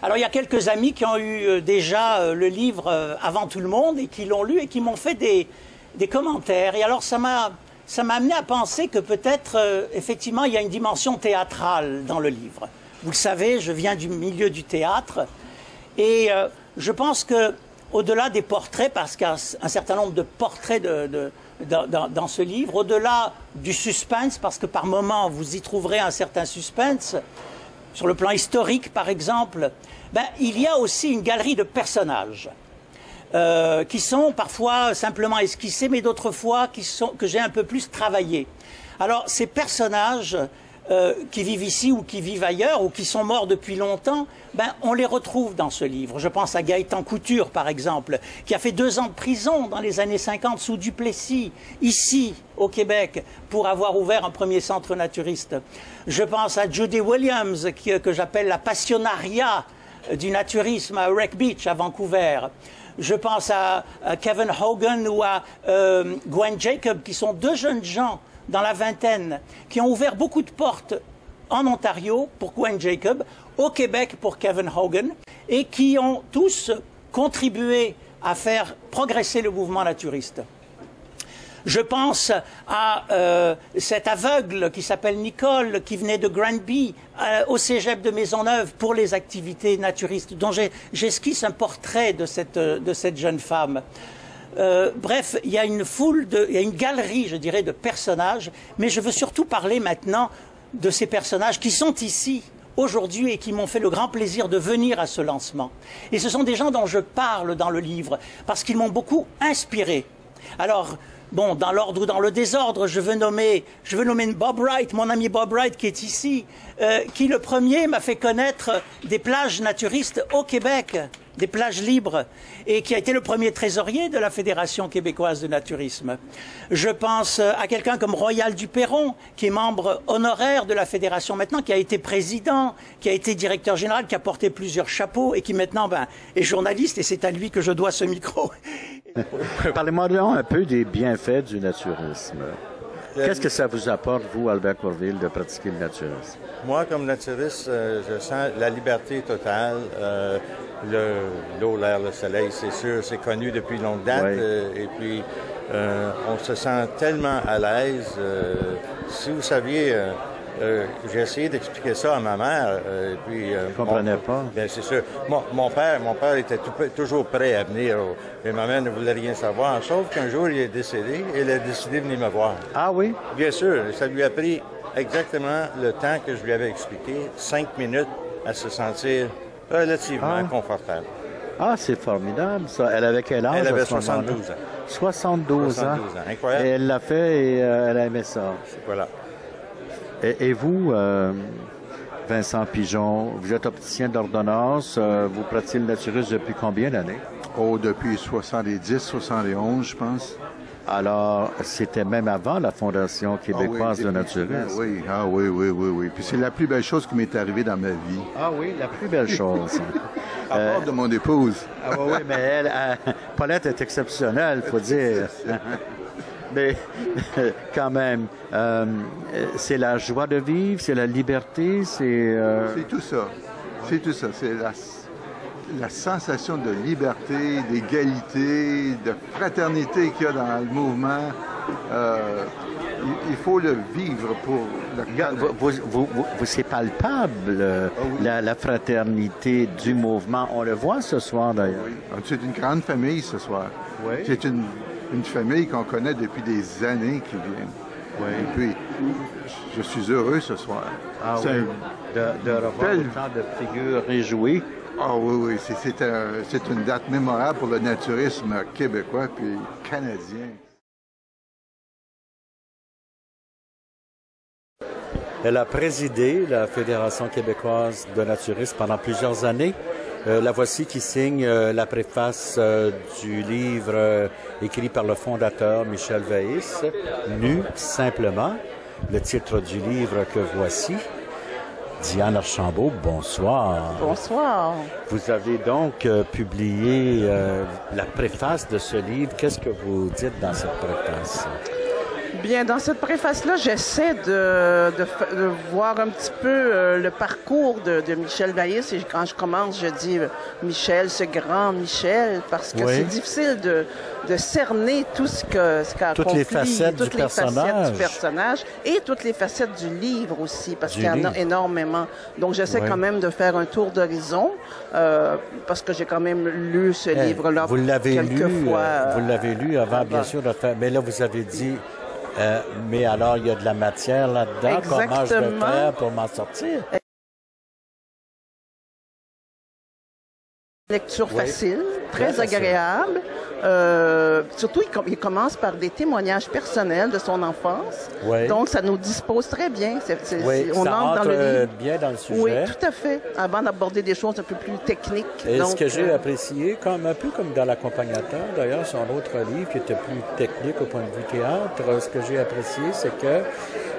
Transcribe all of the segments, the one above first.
Alors, il y a quelques amis qui ont eu déjà le livre avant tout le monde et qui l'ont lu et qui m'ont fait des commentaires. Et alors, ça m'a amené à penser que peut-être, effectivement, il y a une dimension théâtrale dans le livre. Vous le savez, je viens du milieu du théâtre et je pense que, au-delà des portraits, parce qu'il y a un certain nombre de portraits dans ce livre, au-delà du suspense, parce que par moments vous y trouverez un certain suspense, sur le plan historique par exemple, ben, il y a aussi une galerie de personnages qui sont parfois simplement esquissés, mais d'autres fois que j'ai un peu plus travaillé. Alors ces personnages qui vivent ici ou qui vivent ailleurs ou qui sont morts depuis longtemps, ben, on les retrouve dans ce livre. Je pense à Gaëtan Couture, par exemple, qui a fait 2 ans de prison dans les années 50 sous Duplessis, ici, au Québec, pour avoir ouvert un premier centre naturiste. Je pense à Judy Williams, que j'appelle la passionnariat du naturisme à Wreck Beach, à Vancouver. Je pense à Kevin Hogan ou à Gwen Jacob, qui sont 2 jeunes gens dans la vingtaine, qui ont ouvert beaucoup de portes en Ontario pour Gwen Jacob, au Québec pour Kevin Hogan, et qui ont tous contribué à faire progresser le mouvement naturiste. Je pense à cet aveugle qui s'appelle Nicole, qui venait de Granby, au cégep de Maisonneuve pour les activités naturistes, dont j'esquisse un portrait de cette jeune femme. Bref, il y a il y a une galerie, je dirais, de personnages, mais je veux surtout parler maintenant de ces personnages qui sont ici aujourd'hui et qui m'ont fait le grand plaisir de venir à ce lancement. Et ce sont des gens dont je parle dans le livre, parce qu'ils m'ont beaucoup inspiré. Alors, bon, dans l'ordre ou dans le désordre, je veux nommer Bob Wright, mon ami Bob Wright qui est ici, qui le premier m'a fait connaître des plages naturistes au Québec, des plages libres, et qui a été le premier trésorier de la Fédération québécoise de naturisme. Je pense à quelqu'un comme Royal Duperron, qui est membre honoraire de la Fédération maintenant, qui a été président, qui a été directeur général, qui a porté plusieurs chapeaux, et qui maintenant est journaliste, et c'est à lui que je dois ce micro. Parlez-moi un peu des bienfaits du naturisme. Qu'est-ce que ça vous apporte, vous, Albert Courville, de pratiquer le naturisme? Moi, comme naturiste, je sens la liberté totale. L'eau, l'air, le soleil, c'est sûr, c'est connu depuis longue date. Oui. Et puis, on se sent tellement à l'aise. Si vous saviez... j'ai essayé d'expliquer ça à ma mère. Et puis, je ne comprenais pas. Bien, c'est sûr. Mon père était toujours prêt à venir. Et ma mère ne voulait rien savoir. Sauf qu'un jour, il est décédé et il a décidé de venir me voir. Ah oui? Bien sûr. Ça lui a pris exactement le temps que je lui avais expliqué. 5 minutes à se sentir relativement confortable. Ah, c'est formidable, ça. Elle avait quel âge? Elle avait 72 ans. 72 ans. Incroyable. Et elle l'a fait et elle a aimé ça. Voilà. Et vous, Vincent Pigeon, vous êtes opticien d'ordonnance, vous pratiquez le naturisme depuis combien d'années? Oh, depuis 70, 71, je pense. Alors, c'était même avant la Fondation québécoise de naturisme. Oui. Puis c'est la plus belle chose qui m'est arrivée dans ma vie. Ah oui, la plus belle chose. À part de mon épouse. Ah oui, mais elle, Paulette est exceptionnelle, il faut dire. Mais quand même, c'est la joie de vivre, c'est la liberté, c'est... C'est tout ça. C'est tout ça. C'est la sensation de liberté, d'égalité, de fraternité qu'il y a dans le mouvement. Il faut le vivre pour le... C'est palpable, la fraternité du mouvement. On le voit ce soir, d'ailleurs. Oui. C'est une grande famille ce soir. Oui. C'est une famille qu'on connaît depuis des années qui viennent. Oui. Et puis, je suis heureux ce soir. Ah oui, de revoir autant de figures réjouies. Ah oui, c'est une date mémorable pour le naturisme québécois puis canadien. Elle a présidé la Fédération québécoise de naturisme pendant plusieurs années. La voici qui signe la préface du livre écrit par le fondateur Michel Vaïs, Nu simplement, le titre du livre que voici. Diane Archambault, bonsoir. Bonsoir. Vous avez donc publié la préface de ce livre. Qu'est-ce que vous dites dans cette préface? Bien, dans cette préface-là, j'essaie de voir un petit peu le parcours de Michel Vaillis. Et quand je commence, je dis Michel, ce grand Michel, parce que c'est difficile de cerner tout ce qu'a toutes les facettes du personnage et toutes les facettes du livre aussi, parce qu'il y en a énormément. Donc, j'essaie quand même de faire un tour d'horizon, parce que j'ai quand même lu ce livre-là quelques fois. Vous l'avez lu avant, bien sûr, de faire. Mais là, vous avez dit... mais alors, il y a de la matière là-dedans. Comment je vais faire pour m'en sortir? Lecture facile, très agréable. Surtout, il commence par des témoignages personnels de son enfance. Donc, ça nous dispose très bien. On entre dans le livre. Bien dans le sujet. Oui, tout à fait. Avant d'aborder des choses un peu plus techniques. Et ce que j'ai apprécié, un peu comme dans L'Accompagnateur, d'ailleurs, son autre livre qui était plus technique au point de vue théâtre, ce que j'ai apprécié, c'est que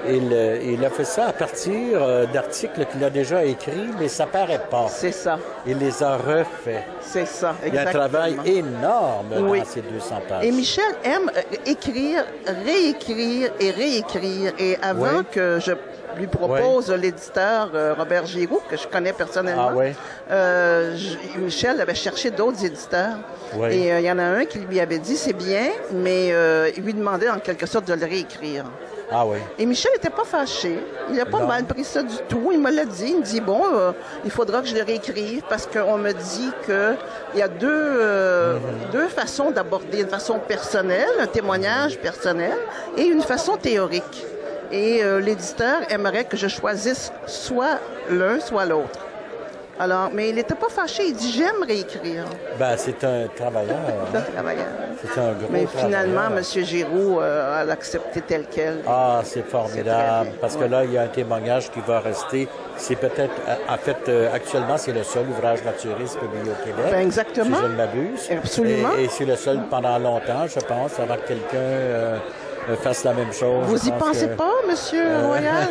il a fait ça à partir d'articles qu'il a déjà écrits, mais ça paraît pas. C'est ça. Il les a refaits. C'est ça, exactement. Il y a un travail énorme dans ces 200 pages. Et Michel aime écrire, réécrire et réécrire. Et avant que je lui propose l'éditeur Robert Giroux, que je connais personnellement, Michel avait cherché d'autres éditeurs. Et il y en a un qui lui avait dit, c'est bien, mais il lui demandait en quelque sorte de le réécrire. Et Michel n'était pas fâché. Il n'a pas mal pris ça du tout. Il me l'a dit. Il me dit, bon, il faudra que je le réécrive parce qu'on me dit qu'il y a deux façons d'aborder, une façon personnelle, un témoignage personnel, et une façon théorique. Et l'éditeur aimerait que je choisisse soit l'un, soit l'autre. Alors, mais il n'était pas fâché. Il dit, j'aime réécrire. C'est un travailleur. C'est un travailleur. C'est un gros Mais finalement, M. Giroux a accepté tel quel. C'est formidable. Parce que là, il y a un témoignage qui va rester. C'est peut-être, en fait, actuellement, c'est le seul ouvrage naturiste publié au Québec. Exactement. Si je ne m'abuse. Absolument. Et c'est le seul pendant longtemps, je pense, avant que quelqu'un fasse la même chose. Vous y pensez pas, M. Royal?